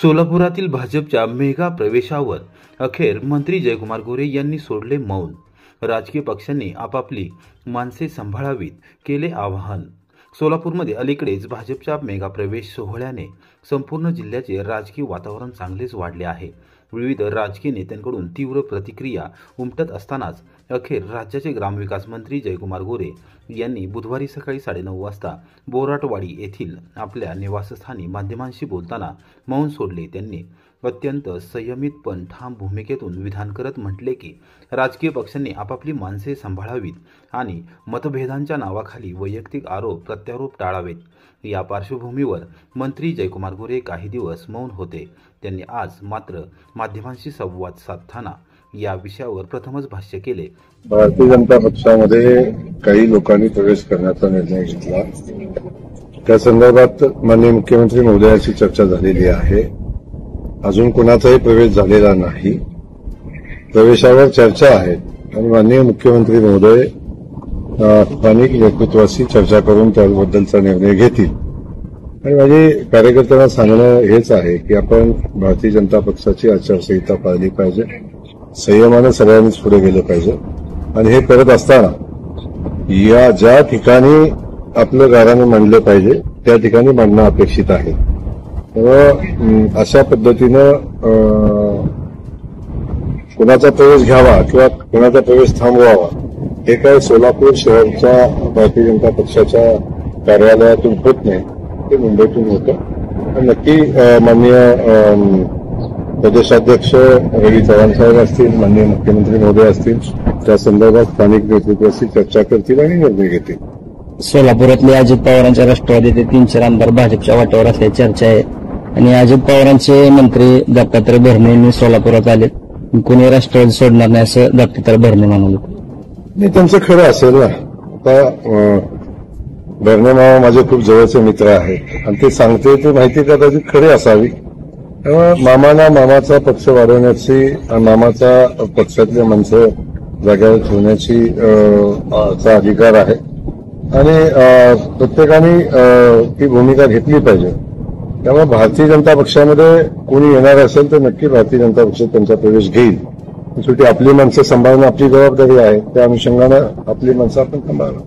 सोलापुरातील भाजपच्या मेगा प्रवेशावर अखेर मंत्री जयकुमार गोरे यांनी सोडले मौन. राजकीय पक्षांनी आपापली माणसे सांभाळावीत, केले आवाहन. सोलापूरमध्ये अलीकडेच भाजपच्या मेगा प्रवेश सोहळ्याने संपूर्ण जिल्ह्याचे राजकीय वातावरण चांगलेच वाढले आहे. विविध राजकीय नेत्यांकडून तीव्र प्रतिक्रिया उमटत असतानाच अखेर राज्याचे ग्रामविकास मंत्री जयकुमार गोरे यांनी बुधवारी सकाळी 9:30 वाजता बोराटवाडी येथील आपल्या निवासस्थानी माध्यमांशी बोलताना मौन सोडले. त्यांनी अत्यंत संयमित पण ठाम भूमिकेतून विधान करत म्हटले की राजकीय पक्षांनी आपापली माणसे सांभाळावीत आणि मतभेदांच्या नावाखाली वैयक्तिक आरोप प्रत्यारोप टाळावेत. या पार्श्वभूमीवर मंत्री जयकुमार गोरे काही दिवस मौन होते. त्यांनी आज मात्र माध्यमांशी संवाद साधताना या विषयावर प्रथमच भाष्य केले. भारतीय जनता पक्षामध्ये काही लोकांनी प्रवेश करण्याचा निर्णय घेतला. त्या संदर्भात माननीय मुख्यमंत्री महोदयांची चर्चा झालेली आहे. अजून कोणाचाही प्रवेश झालेला नाही. प्रवेशावर चर्चा आहे आणि माननीय मुख्यमंत्री महोदय स्थानिक नेतृत्वाशी चर्चा करून त्याबद्दलचा निर्णय घेतील. आणि माझे कार्यकर्त्यांना सांगणं हेच आहे की आपण भारतीय जनता पक्षाची आचारसंहिता पाळली पाहिजे. संयमानं सगळ्यांनीच पुढे गेलं पाहिजे आणि हे करत असताना या ज्या ठिकाणी आपलं गाऱ्हाणे मांडलं पाहिजे त्या ठिकाणी मांडणं अपेक्षित आहे. तर अशा पद्धतीनं कोणाचा प्रवेश घ्यावा किंवा कोणाचा प्रवेश थांबवावा हे काय सोलापूर शहरच्या भारतीय जनता पक्षाच्या कार्यालयातून होत नाही, ते मुंबईतून होतं. नक्की माननीय प्रदेशाध्यक्ष रवी चव्हाण साहेब असतील, माननीय मुख्यमंत्री महोदय असतील, त्या संदर्भात स्थानिक नेतृत्वाशी चर्चा करतील आणि निर्णय घेतील. सोलापुरातले अजित पवारांच्या राष्ट्रवादीचे 3-4 आमदार भाजपच्या वाटेवर असल्याची चर्चा आहे आणि अजित पवारांचे मंत्री दत्तात्रय भरणे यांनी सोलापुरात आलेत. कोणी राष्ट्रवादी सोडणार नाही असं दत्तात्रय भरणे म्हणाले. नाही, त्यांचं खरं असेल ना. आता भरणे मामा माझे खूप जवळचे मित्र आहेत आणि ते सांगते ते माहिती कदाचित खरी असावी. मामाला मामाचा पक्ष वाढवण्याची, मामाचा पक्षातल्या माणसं जाग्यावर ठेवण्याची चा अधिकार आहे आणि प्रत्येकाने ती भूमिका घेतली पाहिजे. त्यामुळे भारतीय जनता पक्षामध्ये कोणी येणार असेल तर नक्की भारतीय जनता पक्ष त्यांचा प्रवेश घेईल. शेवटी आपली माणसं सांभाळणं आपली जबाबदारी आहे. त्या अनुषंगानं आपली माणसं आपण सांभाळणं.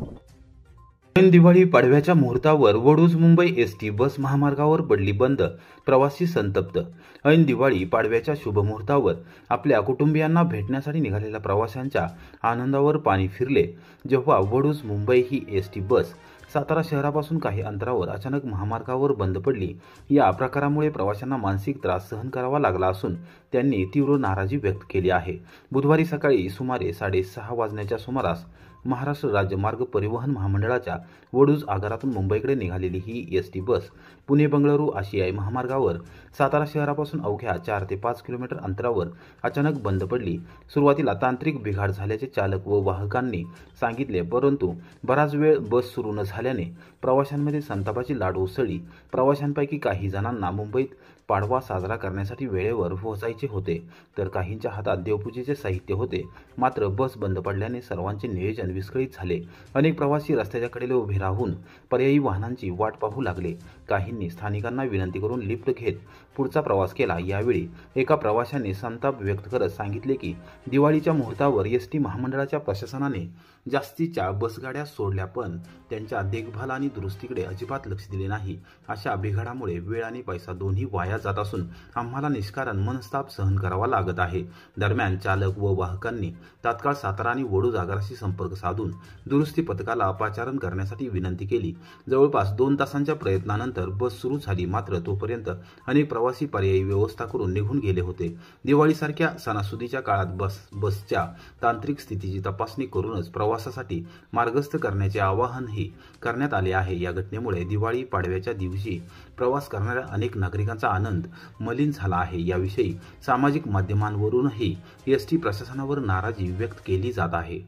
ऐन दिवाळी पाडव्याच्या मुहूर्तावर वडूज मुंबई एसटी बस महामार्गावर पडली बंद. प्रवासी संतप्त. ऐन दिवाळी पाडव्याच्या शुभमुहूर्तावर आपल्या कुटुंबियांना भेटण्यासाठी निघालेल्या प्रवाशांच्या आनंदावर पाणी फिरले जेव्हा वडूज मुंबई ही एसटी बस सातारा शहरापासून काही अंतरावर अचानक महामार्गावर बंद पडली. या प्रकारामुळे प्रवाशांना मानसिक त्रास सहन करावा लागला असून त्यांनी तीव्र नाराजी व्यक्त केली आहे. बुधवारी सकाळी सुमारे 6:30 वाजण्याच्या सुमारास महाराष्ट्र राज्य मार्ग परिवहन महामंडळाच्या वडूज आगारातून मुंबईकडे निघालेली ही एसटी बस पुणे बंगळुरू आशियाई महामार्गावर सातारा शहरापासून अवघ्या 4 ते 5 किलोमीटर अंतरावर अचानक बंद पडली. सुरुवातीला तांत्रिक बिघाड झाल्याचे चालक व वाहकांनी सांगितले, परंतु बराच वेळ बस सुरू न झाल्याने प्रवाशांमध्ये संतापाची लाट उसळली. प्रवाशांपैकी काही जणांना मुंबईत पाडवा साजरा करण्यासाठी वेळेवर पोहोचायचे होते तर काहींच्या हातात देवपूजेचे साहित्य होते. मात्र बस बंद पडल्याने सर्वांचे नियोजन विस्कळीत झाले. अनेक प्रवासी रस्त्याच्या कडेला उभे राहून पर्यायी वाहनांची वाट पाहू लागले. काहींनी स्थानिकांना विनंती करून लिफ्ट घेत पुढचा प्रवास केला. यावेळी एका प्रवाशाने संताप व्यक्त करत सांगितले की दिवाळीच्या मुहूर्तावर एसटी महामंडळाच्या प्रशासनाने जास्तीच्या बसगाड्या सोडल्या पण त्यांच्या देखभाल आणि दुरुस्तीकडे अजिबात लक्ष दिले नाही. अशा बिघाडामुळे वेळ आणि पैसा दोन्ही वाया जात असून आम्हाला निष्कारण मनस्ताप सहन करावा लागत आहे. दरम्यान चालक व वाहकांनी तात्काळ सातारा आणि वडूज आगाराशी संपर्क साधून दुरुस्ती पथकाला पाचारण करण्यासाठी विनंती केली. जवळपास 2 तासांच्या प्रयत्नानंतर बस सुरू झाली. मात्र तोपर्यंत अनेक प्रवासी पर्यायी व्यवस्था करून निघून गेले होते. दिवाळीसारख्या सणासुदीच्या काळात बसच्या तांत्रिक स्थितीची तपासणी करूनच प्रवासासाठी मार्गस्थ करण्याचे आवाहनही करण्यात आले आहे. या घटनेमुळे दिवाळी पाडव्याच्या दिवशी प्रवास करणाऱ्या अनेक नागरिकांचा आनंद मलिन झाला आहे. याविषयी सामाजिक माध्यमांवरूनही एसटी प्रशासनावर नाराजी व्यक्त केली जात आहे.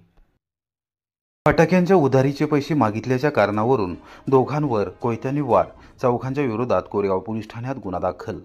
फटाक्यांच्या उधारीचे पैसे मागितल्याच्या कारणावरून दोघांवर कोयत्याने वार. चौघांच्या विरोधात कोरेगाव पोलीस ठाण्यात गुन्हा दाखल.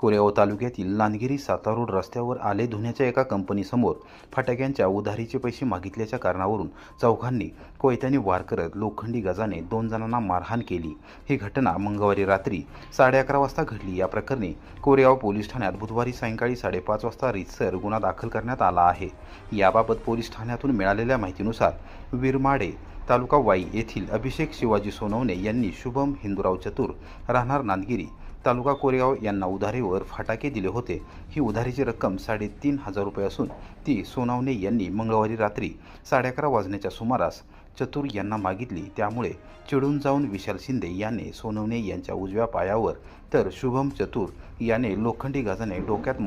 कोरेगाव तालुक्यातील लांदगिरी सातारा रोड रस्त्यावर आले धुण्याच्या एका कंपनीसमोर फटाक्यांच्या उधारीचे पैसे मागितल्याच्या कारणावरून चौघांनी कोयत्याने वार करत लोखंडी गजाने 2 जणांना मारहाण केली। ही घटना मंगळवारी रात्री 11:30 वाजता घडली। या प्रकरणी कोरेगाव पोलीस ठाण्यात बुधवारी सायंकाळी 5:30 वाजता रीतसर गुन्हा दाखल करण्यात आला आहे। याबाबत पोलीस ठाण्यातून मिळालेल्या माहितीनुसार विरमाडे तालुका वाई येथील अभिषेक शिवाजी सोनवणे यांनी शुभम हिंदूराव चतुर राहणार नांदगिरी तालुका कोरेगाव यांना उधारीवर फटाके दिले होते। ही उधारीची रक्कम 3,500 रुपये असून ती सोनवणे यांनी मंगळवारी रात्री 11:30 वाजण्याच्या सुमारास चतुर यांना मागितली। त्यामुळे चिडून जाऊन विशाल शिंदे याने सोनवणे यांच्या उजव्या पायावर तर शुभम चतुर याने लोखंडी गजाने डोक्यात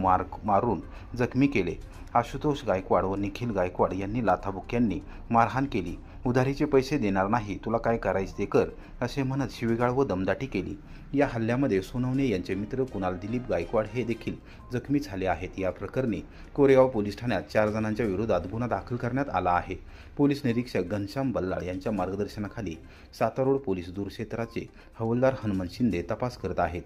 मारून जखमी केले। आशुतोष गायकवाड व निखिल गायकवाड यांनी लाथाबुक्क्यांनी मारहाण केली। उधारीचे पैसे देणार नाही, तुला काय करायचे ते कर, असे म्हणत शिवीगाळ व दमदाटी केली। या हल्ल्यामध्ये सोनवणे यांचे मित्र कुणाल दिलीप गायकवाड हे देखील जखमी झाले आहेत। या प्रकरणी कोरेगाव पोलीस ठाण्यात 4 जणांच्या विरोधात गुन्हा दाखल करण्यात आला आहे। पोलीस निरीक्षक घनश्याम बल्लाळ यांच्या मार्गदर्शनाखाली सातारा रोड पोलीस दूर क्षेत्राचे हवालदार हनुमंत शिंदे तपास करत आहेत।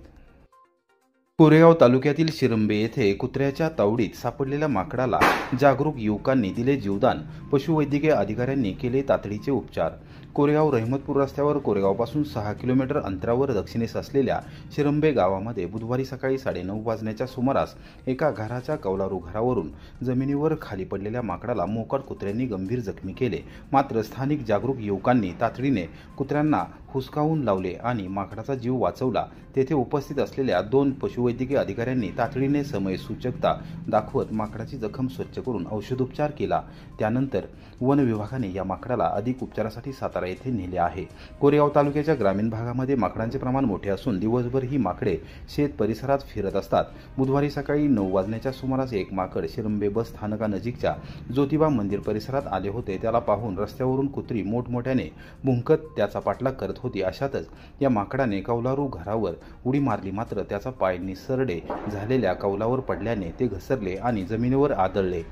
कोरेगाव तालुक्यातील शिरंबे येथे कुत्र्याच्या तावडीत सापडलेल्या माकडाला जागरूक युवकांनी दिले जीवदान, पशुवैद्यकीय अधिकाऱ्यांनी केले तातडीचे उपचार। कोरेगाव रहमतपूर रस्त्यावर कोरेगावपासून 6 किलोमीटर अंतरावर दक्षिणेस असलेल्या शिरंबे गावामध्ये बुधवारी सकाळी 9:30 वाजण्याच्या सुमारास एका घराच्या कौलारू घरावरून जमिनीवर खाली पडलेल्या माकडाला मोकाट कुत्र्यांनी गंभीर जखमी केले। मात्र स्थानिक जागरूक युवकांनी तातडीने कुत्र्यांना हुसकावून लावले आणि माकडाचा जीव वाचवला। तेथे उपस्थित असलेल्या 2 पशुवैद्यकीय अधिकाऱ्यांनी तातडीने समयसूचकता दाखवत माकडाची जखम स्वच्छ करून औषधोपचार केला। त्यानंतर वन विभागाने या माकडाला अधिक उपचारासाठी सातारा येथे नेले आहे। कोरेगाव तालुक्याच्या ग्रामीण भागामध्ये माकडांचे प्रमाण मोठे असून दिवसभर ही माकडे शेत परिसरात फिरत असतात। बुधवारी सकाळी 9 वाजण्याच्या सुमारास एक माकड शिरंबे बस स्थानकानजीकच्या ज्योतिबा मंदिर परिसरात आले होते। त्याला पाहून रस्त्यावरून कुत्री मोठमोठ्याने भुंकत त्याचा पाठलाग करत होती। अशातच या माकडाने कौलारू घरावर उडी मारली, मात्र त्याचा पाय निसरडे झालेल्या कौलावर पडल्याने ते घसरले आणि जमिनीवर आदळले।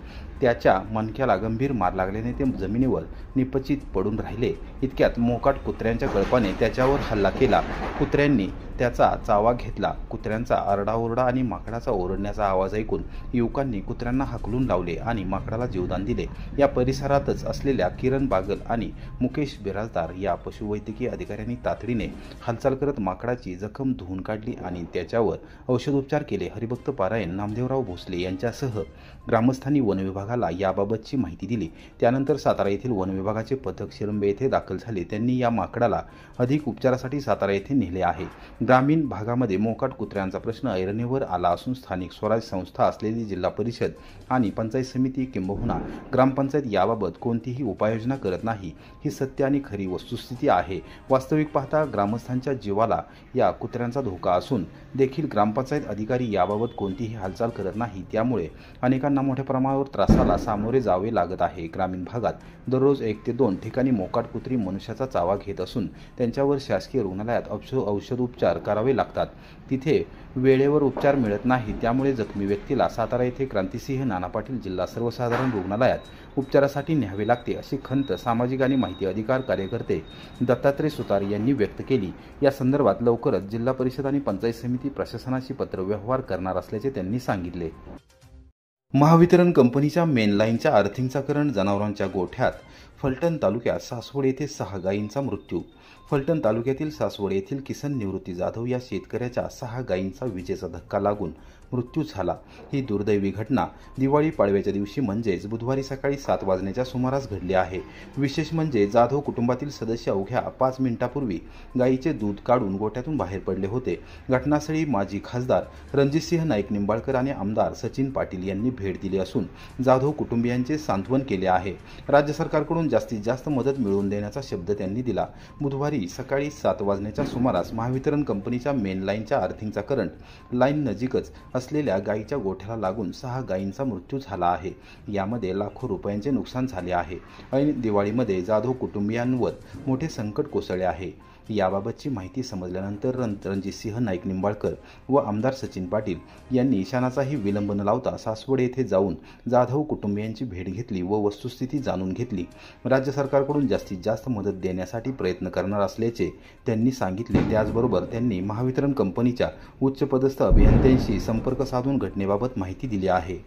त्याच्या मणक्याला गंभीर मार लागल्याने ते जमिनीवर निपचित पडून राहिले। इतक्यात मोकाट कुत्र्यांच्या कळपाने त्याच्यावर हल्ला केला। कुत्र्यांनी त्याचा चावा घेतला। कुत्र्यांचा आरडाओरडा आणि माकडाचा ओरडण्याचा आवाज ऐकून युवकांनी कुत्र्यांना हाकलून लावले आणि माकडाला जीवदान दिले। या परिसरातच असलेल्या किरण बागल आणि मुकेश बिराजदार या पशुवैद्यकीय अधिकाऱ्यांनी तातडीने हालचाल करत माकडाची जखम धुवून काढली आणि त्याच्यावर औषधोपचार केले। हरिभक्त पारायण नामदेवराव भोसले यांच्यासह ग्रामस्थांनी वन विभागाला याबाबतची माहिती दिली। त्यानंतर सातारा येथील वन विभागाचे पथक शिरंबे येथे दाखल झाले। त्यांनी या माकडाला अधिक उपचारासाठी सातारा येथे नेले आहे। ग्रामीण भागामध्ये मोकाट कुत्र्यांचा प्रश्न ऐरणीवर आला असून स्थानिक स्वराज संस्था असलेली जिल्हा परिषद आणि पंचायत समिती किंबहुना ग्रामपंचायत याबाबत कोणतीही उपाययोजना करत नाही। ही सत्य आणि खरी वस्तुस्थिती आहे। वास्तविक पाहता ग्रामस्थांच्या जीवाला या कुत्र्यांचा धोका असून देखील ग्रामपंचायत अधिकारी याबाबत कोणतीही हालचाल करत नाही। त्यामुळे अनेकांना मोठ्या प्रमाणावर त्रासाला सामोरे जावे लागत आहे। ग्रामीण भागात दररोज 1 ते 2 ठिकाणी मोकाट कुत्री मनुष्याचा चावा घेत असून त्यांच्यावर शासकीय रुग्णालयात औषधोपचार करावे लागतात। तिथे वेळेवर उपचार मिळत नाही। त्यामुळे जखमी व्यक्तीला सातारा येथे क्रांतिसिंह नाना पाटील जिल्हा सर्वसाधारण रुग्णालयात उपचारासाठी न्यावे लागते, अशी खंत सामाजिक आणि माहिती अधिकार कार्यकर्ते दत्तात्रय सुतार यांनी व्यक्त केली। या संदर्भात लवकरच जिल्हा परिषद आणि पंचायत समिती प्रशासनाशी पत्रव्यवहार करणार असल्याचे त्यांनी सांगितले। महावितरण कंपनीच्या मेन लाईनच्या अर्थिंगचा करंट जनावरांच्या गोठ्यात फलटण तालुक्यात सासवड येथे 6 गायींचा मृत्यू। फलटण तालुक्यातील सासवड येथील किसन निवृत्ती जाधव या शेतकऱ्याच्या 6 गायींचा विजेचा धक्का लागून मृत्यू झाला। ही दुर्दैवी घटना दिवाळी पाडव्याच्या दिवशी म्हणजेच बुधवारी सकाळी 7 वाजण्याच्या सुमारास घडली आहे। विशेष म्हणजे जाधव कुटुंबातील सदस्य अवघ्या 5 मिनिटांपूर्वी गायीचे दूध काढून गोठ्यातून बाहेर पडले होते। घटनास्थळी माजी खासदार रणजितसिंह नाईक निंबाळकर आणि आमदार सचिन पाटील यांनी भेट दिली असून जाधव कुटुंबियांचे सांत्वन केले आहे। राज्य सरकारकडून जास्तीत जास्त मदत मिळवून देण्याचा शब्द त्यांनी दिला। बुधवारी सकाळी 7 वाजण्याच्या सुमारास महावितरण कंपनीच्या मेन लाईनच्या अर्थिंगचा करंट लाईन नजीकच असलेल्या गायीच्या गोठ्याला लागून 6 गायींचा मृत्यू झाला आहे। यामध्ये लाखो रुपयांचे नुकसान झाले आहे। ऐन दिवाळीमध्ये जाधव कुटुंबियांवर मोठे संकट कोसळले आहे। याबाबतची माहिती समजल्यानंतर रणजितसिंह नाईक निंबाळकर व आमदार सचिन पाटील यांनी क्षणाचाही विलंब न लावता सासवड येथे जाऊन जाधव कुटुंबियांची भेट घेतली व वस्तुस्थिती जाणून घेतली। राज्य सरकारकडून जास्तीत जास्त मदत देण्यासाठी प्रयत्न करणार असल्याचे त्यांनी सांगितले। त्याचबरोबर त्यांनी महावितरण कंपनीच्या उच्चपदस्थ अभियंत्यांशी संपर्क साधून घटनेबाबत माहिती दिली आहे।